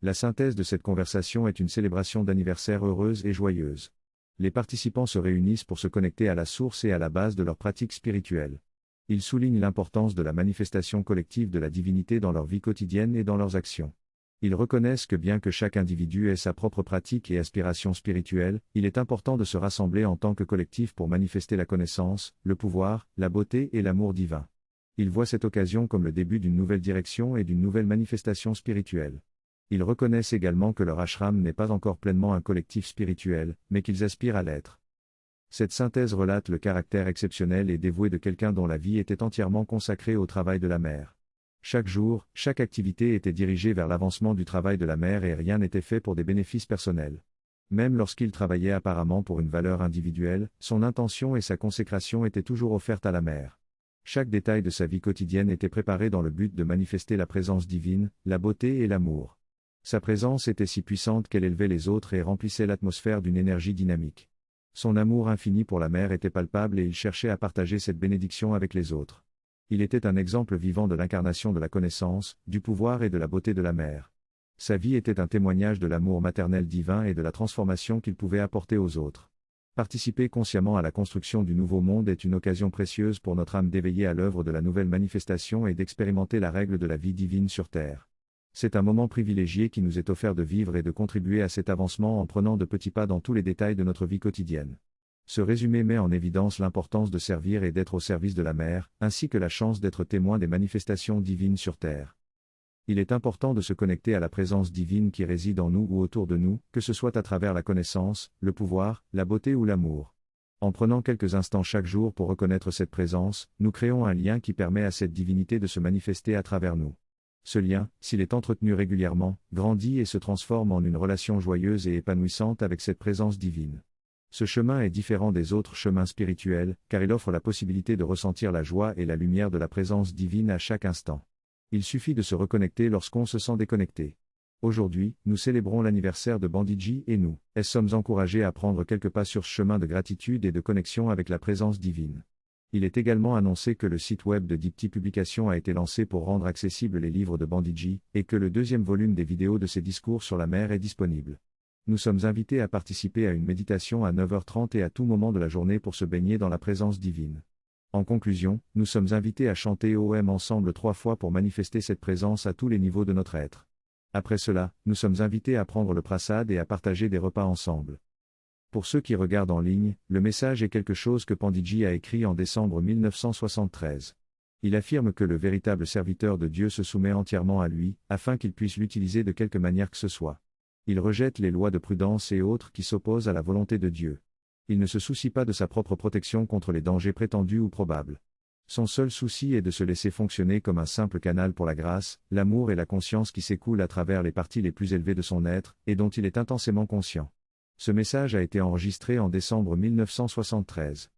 La synthèse de cette conversation est une célébration d'anniversaire heureuse et joyeuse. Les participants se réunissent pour se connecter à la source et à la base de leur pratique spirituelle. Ils soulignent l'importance de la manifestation collective de la divinité dans leur vie quotidienne et dans leurs actions. Ils reconnaissent que bien que chaque individu ait sa propre pratique et aspiration spirituelle, il est important de se rassembler en tant que collectif pour manifester la connaissance, le pouvoir, la beauté et l'amour divin. Ils voient cette occasion comme le début d'une nouvelle direction et d'une nouvelle manifestation spirituelle. Ils reconnaissent également que leur ashram n'est pas encore pleinement un collectif spirituel, mais qu'ils aspirent à l'être. Cette synthèse relate le caractère exceptionnel et dévoué de quelqu'un dont la vie était entièrement consacrée au travail de la mère. Chaque jour, chaque activité était dirigée vers l'avancement du travail de la mère et rien n'était fait pour des bénéfices personnels. Même lorsqu'il travaillait apparemment pour une valeur individuelle, son intention et sa consécration étaient toujours offertes à la mère. Chaque détail de sa vie quotidienne était préparé dans le but de manifester la présence divine, la beauté et l'amour. Sa présence était si puissante qu'elle élevait les autres et remplissait l'atmosphère d'une énergie dynamique. Son amour infini pour la mère était palpable et il cherchait à partager cette bénédiction avec les autres. Il était un exemple vivant de l'incarnation de la connaissance, du pouvoir et de la beauté de la mère. Sa vie était un témoignage de l'amour maternel divin et de la transformation qu'il pouvait apporter aux autres. Participer consciemment à la construction du nouveau monde est une occasion précieuse pour notre âme d'éveiller à l'œuvre de la nouvelle manifestation et d'expérimenter la règle de la vie divine sur terre. C'est un moment privilégié qui nous est offert de vivre et de contribuer à cet avancement en prenant de petits pas dans tous les détails de notre vie quotidienne. Ce résumé met en évidence l'importance de servir et d'être au service de la mère, ainsi que la chance d'être témoin des manifestations divines sur terre. Il est important de se connecter à la présence divine qui réside en nous ou autour de nous, que ce soit à travers la connaissance, le pouvoir, la beauté ou l'amour. En prenant quelques instants chaque jour pour reconnaître cette présence, nous créons un lien qui permet à cette divinité de se manifester à travers nous. Ce lien, s'il est entretenu régulièrement, grandit et se transforme en une relation joyeuse et épanouissante avec cette présence divine. Ce chemin est différent des autres chemins spirituels, car il offre la possibilité de ressentir la joie et la lumière de la présence divine à chaque instant. Il suffit de se reconnecter lorsqu'on se sent déconnecté. Aujourd'hui, nous célébrons l'anniversaire de Bandiji et nous sommes encouragés à prendre quelques pas sur ce chemin de gratitude et de connexion avec la présence divine. Il est également annoncé que le site web de Dipti Publications a été lancé pour rendre accessibles les livres de Bandiji, et que le deuxième volume des vidéos de ses discours sur la mer est disponible. Nous sommes invités à participer à une méditation à 9h30 et à tout moment de la journée pour se baigner dans la présence divine. En conclusion, nous sommes invités à chanter OM ensemble 3 fois pour manifester cette présence à tous les niveaux de notre être. Après cela, nous sommes invités à prendre le prasad et à partager des repas ensemble. Pour ceux qui regardent en ligne, le message est quelque chose que Pandiji a écrit en décembre 1973. Il affirme que le véritable serviteur de Dieu se soumet entièrement à lui, afin qu'il puisse l'utiliser de quelque manière que ce soit. Il rejette les lois de prudence et autres qui s'opposent à la volonté de Dieu. Il ne se soucie pas de sa propre protection contre les dangers prétendus ou probables. Son seul souci est de se laisser fonctionner comme un simple canal pour la grâce, l'amour et la conscience qui s'écoulent à travers les parties les plus élevées de son être, et dont il est intensément conscient. Ce message a été enregistré en décembre 1973.